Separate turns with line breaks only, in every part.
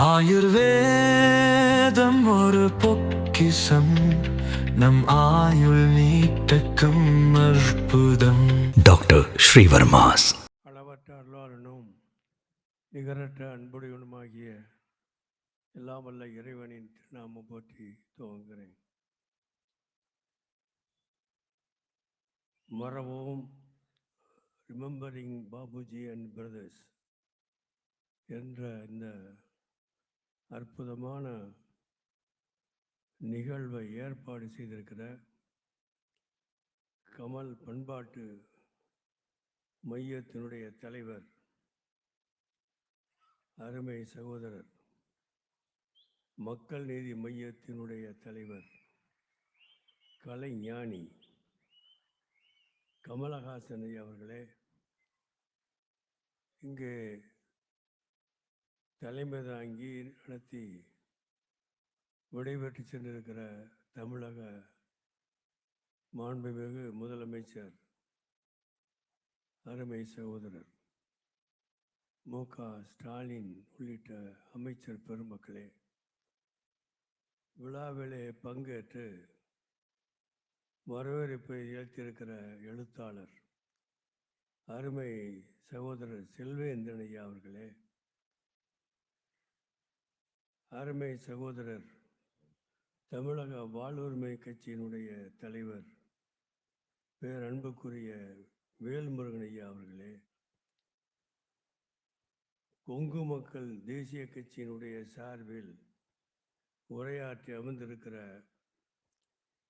ஆயுர்வேதம் ஒரு பொக்கிஷம், நம் ஆயுள் நீட்டக்கும் அற்புதம். டாக்டர் ஸ்ரீவர்மாஸ்.
அளவற்ற அருளாளனும் நிகரற்ற அன்புடையவனுமாகிய எல்லாம் வல்ல இறைவனின் திருநாமம் போற்றி துவங்குகிறேன். மறவோம் ரிமெம்பரிங் பாபுஜி அண்ட் பிரதர்ஸ் என்ற இந்த அற்புதமான நிகழ்வை ஏற்பாடு செய்திருக்கிற கமல் பண்பாட்டு மையத்தினுடைய தலைவர், அருமை சகோதரர், மக்கள் நீதி மையத்தினுடைய தலைவர், கலைஞானி கமலஹாசன் அவர்களே, இங்கே தலைமை தாங்கி நடத்தி விடைபெற்று சென்றிருக்கிற தமிழக மாண்புமிகு முதலமைச்சர் அருமை சகோதரர் மு.க. ஸ்டாலின் உள்ளிட்ட அமைச்சர் பெருமக்களே, விழாவிலே பங்கேற்று வரவேற்பை ஏற்றிருக்கிற எழுத்தாளர் அருமை சகோதரர் செல்வேந்திரன் ஐயா அவர்களே, அருமை சகோதரர் தமிழக வாழ்வுரிமை கட்சியினுடைய தலைவர் பேரன்புக்குரிய வேல்முருகன் ஐயா அவர்களே, கொங்கு மக்கள் தேசிய கட்சியினுடைய சார்பில் உரையாற்றி அமர்ந்திருக்கிற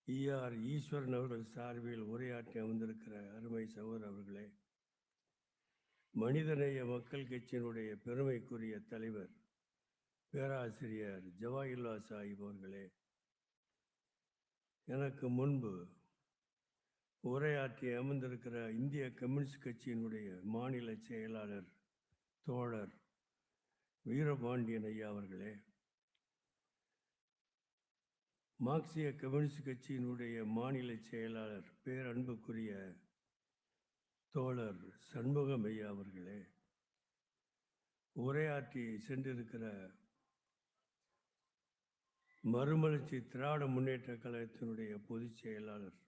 ஈஆர் ஈஸ்வரன் அவர்கள் சார்பில் உரையாற்றி அமர்ந்திருக்கிற அருமை சகோதரர் அவர்களே, மனிதநேய மக்கள் கட்சியினுடைய பெருமைக்குரிய தலைவர் பேராசிரியர் ஜவாஹிர்லா சாஹிப் அவர்களே, எனக்கு முன்பு உரையாற்றி அமர்ந்திருக்கிற இந்திய கம்யூனிஸ்ட் கட்சியினுடைய மாநில செயலாளர் தோழர் வீரபாண்டியன் ஐயா அவர்களே, மார்க்சிய கம்யூனிஸ்ட் கட்சியினுடைய மாநில செயலாளர் பேரன்புக்குரிய தோழர் சண்முகம் ஐயா அவர்களே, உரையாற்றி சென்றிருக்கிற மறுமலர்ச்சி திராவிட முன்னேற்ற கழகத்தினுடைய பொதுச் செயலாளர்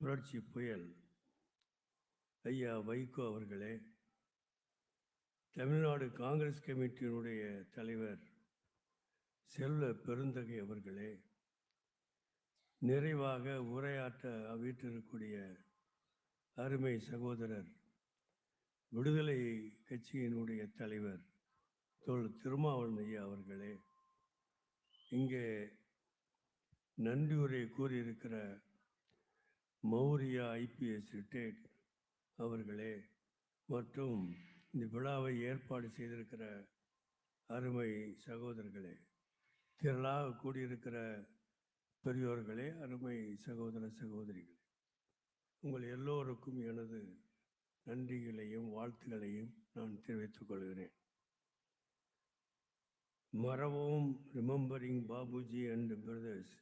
புரட்சி புயல் ஐயா வைகோ அவர்களே, தமிழ்நாடு காங்கிரஸ் கமிட்டியினுடைய தலைவர் செல்வ பெருந்தகை அவர்களே, நிறைவாக உரையாற்ற வீட்டிருக்கக்கூடிய அருமை சகோதரர் விடுதலை கட்சியினுடைய தலைவர் திருமாவளவன் ஐயா அவர்களே, இங்கே நன்றியுரை கூறியிருக்கிற மௌரியா ஐபிஎஸ் ரிட்டையர்ட் அவர்களே, மற்றும் இந்த விழாவை ஏற்பாடு செய்திருக்கிற அருமை சகோதரர்களே, திரளாக கூடியிருக்கிற பெரியோர்களே, அருமை சகோதர சகோதரிகளே, உங்கள் எல்லோருக்கும் எனது நன்றிகளையும் வாழ்த்துக்களையும் நான் தெரிவித்துக் கொள்கிறேன். மறவோம் ரிமெம்பரிங் பாபுஜி அண்ட் பிரதர்ஸ்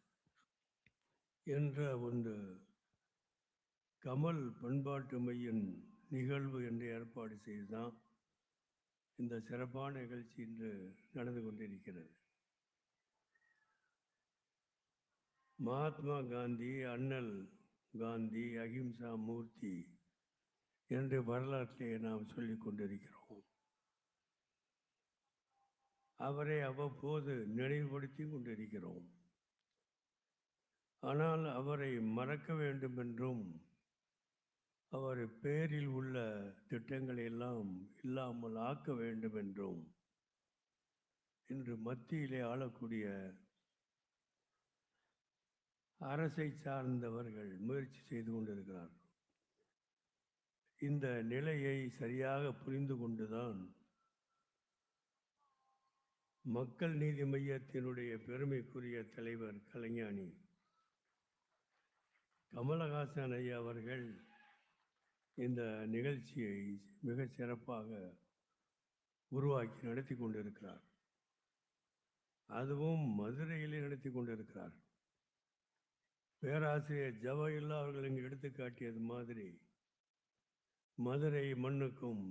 என்ற ஒன்று கமல் பண்பாட்டு மையின் நிகழ்வு என்று ஏற்பாடு செய்துதான் இந்த சிறப்பான நிகழ்ச்சி இன்று நடந்து கொண்டிருக்கிறது. மகாத்மா காந்தி, அண்ணல் காந்தி, அகிம்சா மூர்த்தி என்று வரலாற்றை நாம் சொல்லிக் கொண்டிருக்கிறோம். அவரை அவ்வப்போது நினைவுபடுத்தி கொண்டிருக்கிறோம். ஆனால் அவரை மறக்க வேண்டும் என்றும் அவர் பேரில் உள்ள திட்டங்களை எல்லாம் இல்லாமல் ஆக்க வேண்டும் என்றும் இன்று மத்தியிலே ஆளக்கூடிய அரசை சார்ந்தவர்கள் முயற்சி செய்து கொண்டிருக்கிறார். இந்த நிலையை சரியாக புரிந்து கொண்டுதான் மக்கள் நீதி மையத்தினுடைய பெருமைக்குரிய தலைவர் கலைஞானி கமலஹாசன் ஐயா அவர்கள் இந்த நிகழ்ச்சியை மிக சிறப்பாக உருவாக்கி நடத்தி கொண்டிருக்கிறார். அதுவும் மதுரையிலே நடத்தி கொண்டிருக்கிறார். பேராசிரியர் ஜவஹர்லா அவர்கள் இங்கு எடுத்துக்காட்டியது மாதிரி மதுரை மண்ணுக்கும்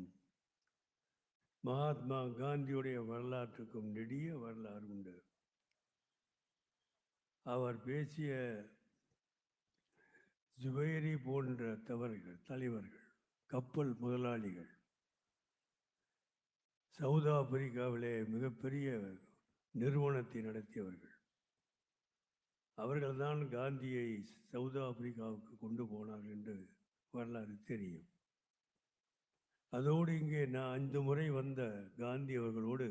மகாத்மா காந்தியுடைய வரலாற்றுக்கும் நெடிய வரலாறு உண்டு. அவர் பேசிய ஜுபைரி போன்ற தலைவர்கள், கப்பல் முதலாளிகள், சவுத் ஆப்பிரிக்காவிலே மிகப்பெரிய நிறுவனத்தை நடத்தியவர்கள், அவர்கள்தான் காந்தியை சவுத் ஆப்பிரிக்காவுக்கு கொண்டு போனார்கள் என்று வரலாறு தெரியும். அதோடு இங்கே நான் 5 முறை வந்த காந்தி அவர்களோடு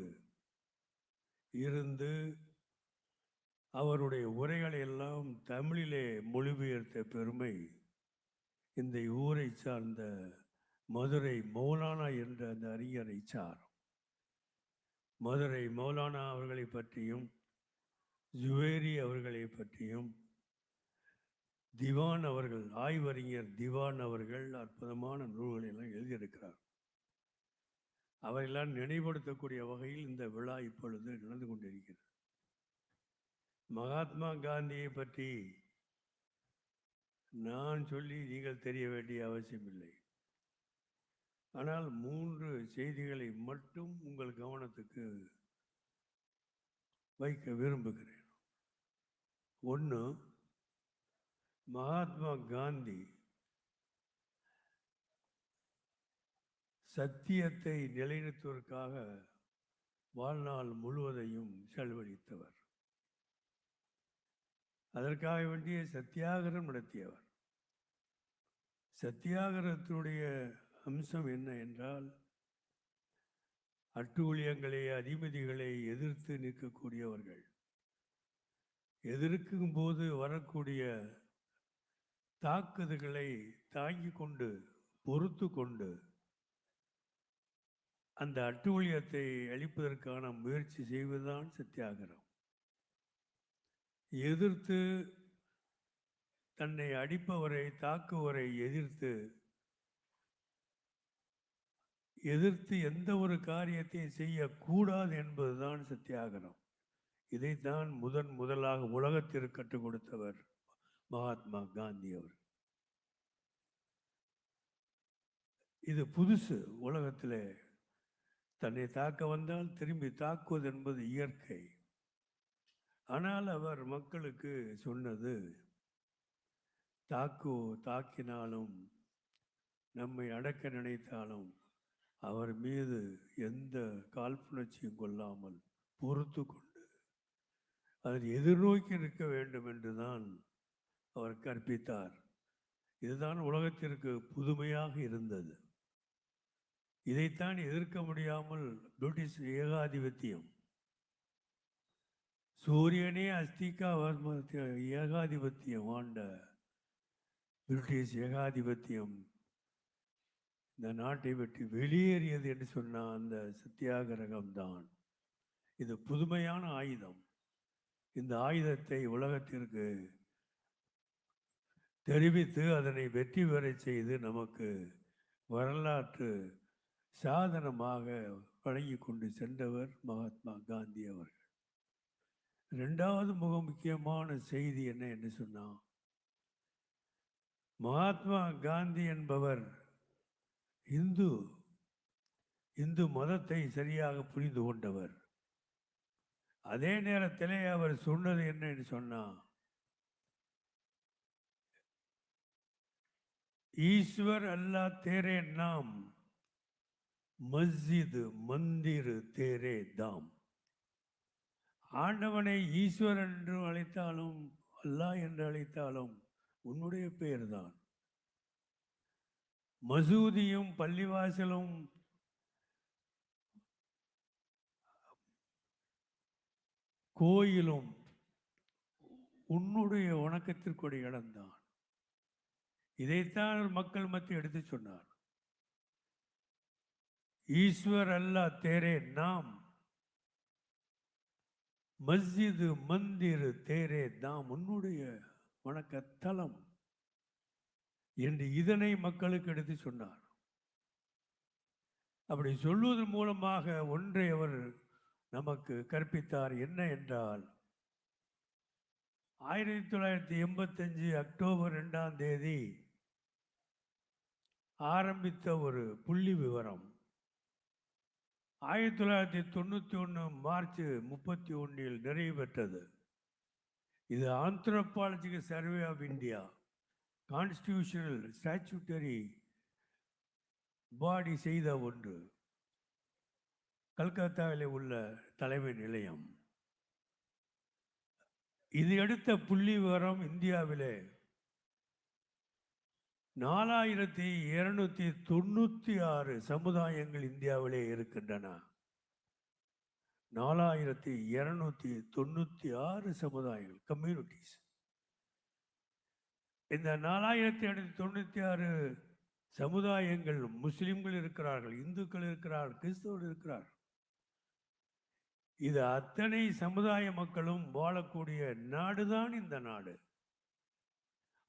இருந்து அவருடைய உரைகளை எல்லாம் தமிழிலே மொழிபெயர்த்த பெருமை இந்த ஊரை சார்ந்த மதுரை மௌலானா என்ற அந்த அறிஞரை சார். மதுரை மௌலானா அவர்களை பற்றியும் ஜுவேரி அவர்களை பற்றியும் திவான் அவர்கள், ஆய்வறிஞர் திவான் அவர்கள் அற்புதமான நூல்களை எல்லாம் எழுதியிருக்கிறார். அவையெல்லாம் நினைவுபடுத்தக்கூடிய வகையில் இந்த விழா இப்பொழுது நடந்து கொண்டிருக்கிறது. மகாத்மா காந்தியை பற்றி நான் சொல்லி நீங்கள் தெரிய வேண்டிய அவசியமில்லை. ஆனால் 3 செய்திகளை மட்டும் உங்கள் கவனத்துக்கு வைக்க விரும்புகிறேன். 1, மகாத்மா காந்தி சத்தியத்தை நிலைநிறுத்துவதற்காக வாழ்நாள் முழுவதையும் செலவழித்தவர். அதற்காக வேண்டிய சத்தியாகிரகம் நடத்தியவர். சத்தியாகிரகத்தினுடைய அம்சம் என்ன என்றால், அட்டூழியங்களை, அதிபதிகளை எதிர்த்து நிற்கக்கூடியவர்கள், எதிர்க்கும் போது வரக்கூடிய தாக்குதல்களை தாங்கிக் கொண்டு பொறுத்து கொண்டு அந்த அட்டூழியத்தை அழிப்பதற்கான முயற்சி செய்வதுதான் சத்தியாகிரகம். எதிர்த்து தன்னை அடிப்பவரை, தாக்குவரை எதிர்த்து எந்த ஒரு காரியத்தை செய்யக்கூடாது என்பதுதான் சத்தியாகிரகம். இதைத்தான் முதலாக உலகத்திற்கு கற்றுக் கொடுத்தவர் மகாத்மா காந்தி அவர். இது புதுசு உலகத்திலே. தன்னை தாக்க வந்தால் திரும்பி தாக்குவது என்பது இயற்கை. ஆனால் அவர் மக்களுக்கு சொன்னது, தாக்கினாலும் நம்மை அடக்க நினைத்தாலும் அவர் மீது எந்த காழ்ப்புணர்ச்சியும் கொள்ளாமல் பொறுத்து கொண்டு அதை எதிர்நோக்கி நிற்க வேண்டும் என்றுதான் அவர் கற்பித்தார். இதுதான் உலகத்திற்கு புதுமையாக இருந்தது. இதைத்தான் எதிர்க்க முடியாமல் பிரிட்டிஷ் ஏகாதிபத்தியம், சூரியனே அஸ்திகா ஏகாதிபத்தியம் ஆண்ட பிரிட்டிஷ் ஏகாதிபத்தியம் இந்த நாட்டை விட்டு வெளியேறியது என்று சொன்ன அந்த சத்தியாகிரகம் தான். இது புதுமையான ஆயுதம். இந்த ஆயுதத்தை உலகத்திற்கு தெரிவித்து அதனை வெற்றி பெற செய்து நமக்கு வரலாற்று சாதனமாக வழங்கி கொண்டு சென்றவர் மகாத்மா காந்தி அவர்கள். 2வது முக்கியமான செய்தி என்ன என்று சொன்னார், மகாத்மா காந்தி என்பவர் இந்து மதத்தை சரியாக புரிந்து கொண்டவர். அதே நேரத்திலே அவர் சொன்னது என்ன என்று சொன்னார், ஈஸ்வர் அல்லாஹ் தேரே நாம், மஸ்ஜித் மந்திர் தேரே தாம். ஆண்டவனை ஈஸ்வர் என்று அழைத்தாலும் அல்லாஹ் என்று அழைத்தாலும் உன்னுடைய பெயர்தான். மசூதியும் பள்ளிவாசலும் கோயிலும் உன்னுடைய வணக்கத்திற்குரிய இடம்தான். இதைத்தான் மக்கள் மத்தியில் எடுத்து சொன்னார். ஈஸ்வர் அல்லாஹ் தேரே நாம், மஸ்ஜித் மந்திர் தேரே தாம், உன்னுடைய வணக்கத்தலம் என்று இதனை மக்களுக்கு எடுத்து சொன்னார். அப்படி சொல்வதன் மூலமாக ஒன்றை அவர் நமக்கு கற்பித்தார். என்ன என்றால், 1985 அக்டோபர் 2ஆம் தேதி ஆரம்பித்த ஒரு புள்ளி விவரம். 1991 மார்ச் 31 நிறைவு பெற்றது. இது anthropological survey of India constitutional statutory body செய்த ஒன்று. கல்கத்தாவில் உள்ள தலைமை நிலையம். இது எடுத்த புள்ளி விவரம் இந்தியாவிலே 4296 சமுதாயங்கள் இந்தியாவிலே இருக்கின்றன. 4296 சமுதாயங்கள், கம்யூனிட்டிஸ். இந்த 4296 சமுதாயங்கள் முஸ்லிம்கள் இருக்கிறார்கள், இந்துக்கள் இருக்கிறார்கள், கிறிஸ்தவர்கள் இருக்கிறார்கள். இது அத்தனை சமுதாய மக்களும் வாழக்கூடிய நாடுதான் இந்த நாடு.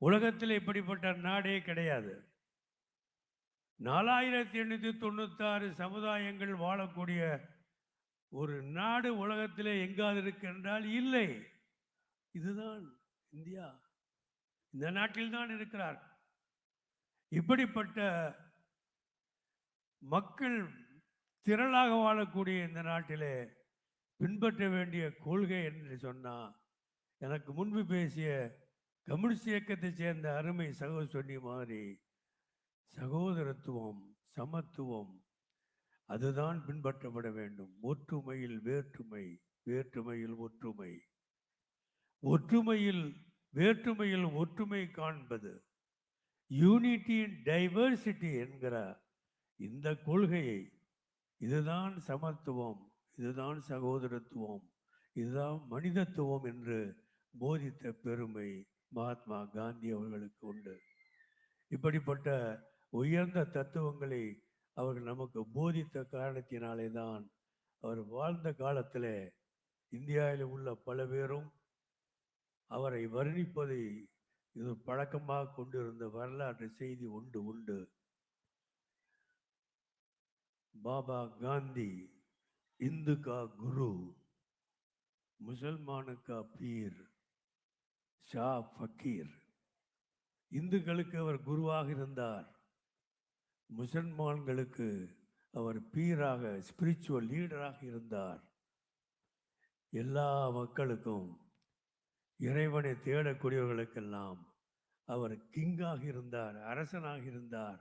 உலகத்தில் இப்படிப்பட்ட நாடே கிடையாது. 4896 சமுதாயங்கள் வாழக்கூடிய ஒரு நாடு உலகத்திலே எங்காவது இருக்கின்றால் இல்லை. இதுதான் இந்தியா. இந்த நாட்டில் தான் இருக்கிறார். இப்படிப்பட்ட மக்கள் திரளாக வாழக்கூடிய இந்த நாட்டிலே பின்பற்ற வேண்டிய கொள்கை என்று சொன்னால், எனக்கு முன்பு பேசிய கம்யூனிஸ்ட் இயக்கத்தை சேர்ந்த அருமை சகோதரர் சொன்னிய மாதிரி சகோதரத்துவம், சமத்துவம், அதுதான் பின்பற்றப்பட வேண்டும். ஒற்றுமையில் வேற்றுமை, வேற்றுமையில் ஒற்றுமை, ஒற்றுமையில் வேற்றுமையில் ஒற்றுமை காண்பது, யூனிட்டி இன் டைவர்சிட்டி என்கிற இந்த கொள்கையை, இதுதான் சமத்துவம், இதுதான் சகோதரத்துவம், இதுதான் மனிதத்துவம் என்று போதித்த பெருமை மகாத்மா காந்தி அவர்களுக்கு உண்டு. இப்படிப்பட்ட உயர்ந்த தத்துவங்களை அவர்கள் நமக்கு போதித்த காரணத்தினாலே தான் அவர் வாழ்ந்த காலத்தில் இந்தியாவில் உள்ள பல பேரும் அவரை வர்ணிப்பதை இது பழக்கமாக கொண்டிருந்த வரலாற்று செய்தி உண்டு. பாபா காந்தி இந்து கா குரு, முசல்மானு கா பீர், ஷா ஃபக்கீர். இந்துக்களுக்கு அவர் குருவாக இருந்தார், முசல்மான்களுக்கு அவர் பீராக, ஸ்பிரிச்சுவல் லீடராக இருந்தார். எல்லா மக்களுக்கும், இறைவனை தேடக்கூடியவர்களுக்கெல்லாம் அவர் கிங்காக இருந்தார், அரசனாக இருந்தார்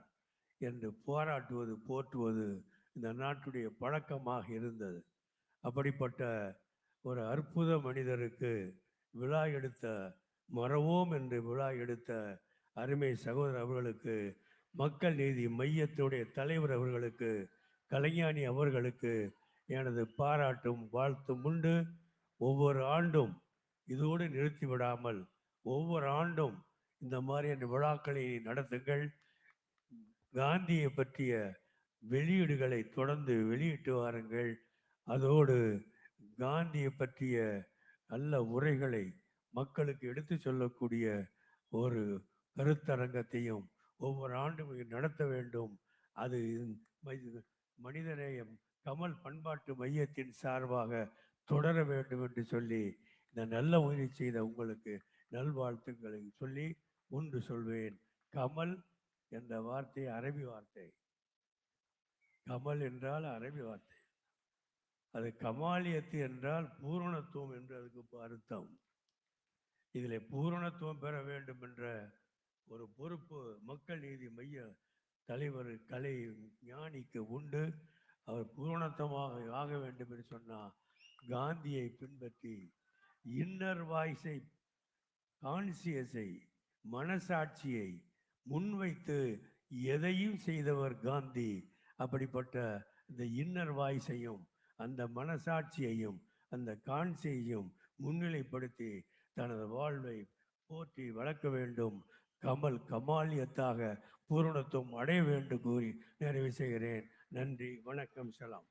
என்று பாராட்டுவது, போற்றுவது இந்த நாட்டுடைய பழக்கமாக இருந்தது. அப்படிப்பட்ட ஒரு அற்புத மனிதருக்கு விழா எடுத்த, மறவோம் என்று விழா எடுத்த அருமை சகோதரர் அவர்களுக்கு, மக்கள் நீதி மையத்துடைய தலைவர் அவர்களுக்கு, கலைஞானி அவர்களுக்கு எனது பாராட்டும் வாழ்த்தும் உண்டு. ஒவ்வொரு ஆண்டும் இதோடு நிறுத்திவிடாமல் ஒவ்வொரு ஆண்டும் இந்த மாதிரியான விழாக்களை நடத்துங்கள். காந்தியை பற்றிய வெளியீடுகளை தொடர்ந்து வெளியிட்டு வாருங்கள். அதோடு காந்தியை பற்றிய நல்ல உரைகளை மக்களுக்கு எடுத்து சொல்லக்கூடிய ஒரு கருத்தரங்கத்தையும் ஒவ்வொரு ஆண்டும் நடத்த வேண்டும். அது மனிதநேயம் கமல் பண்பாட்டு மையத்தின் சார்பாக தொடர வேண்டும் என்று சொல்லி இந்த நல்ல முயற்சி செய்த உங்களுக்கு நல்வாழ்த்துக்களை சொல்லி ஒன்று சொல்வேன். கமல் என்ற வார்த்தை அரபி வார்த்தை. கமல் என்றால் அரபி வார்த்தை. அது கமாலியத்து என்றால் பூரணத்துவம் என்று அதுக்கு அர்த்தம். இதில் பூரணத்துவம் பெற வேண்டும் என்ற ஒரு பொறுப்பு மக்கள் நீதி மைய தலைவர் கலை ஞானிக்கு உண்டு. அவர் பூரணத்தமாக ஆக வேண்டும் என்று சொன்னால் காந்தியை பின்பற்றி இன்னர் வாய்ஸை, கான்சியஸை, மனசாட்சியை முன்வைத்து எதையும் செய்தவர் காந்தி. அப்படிப்பட்ட இந்த இன்னர் வாய்ஸையும், அந்த மனசாட்சியையும், அந்த கான்சியையும் முன்னிலைப்படுத்தி தனது வாழ்வை போற்றி வளர்க்க வேண்டும். கமல் கமாலியத்தாக பூரணத்துவம் அடைய வேண்டும் கூறி நிறைவு செய்கிறேன். நன்றி, வணக்கம், சலாம்.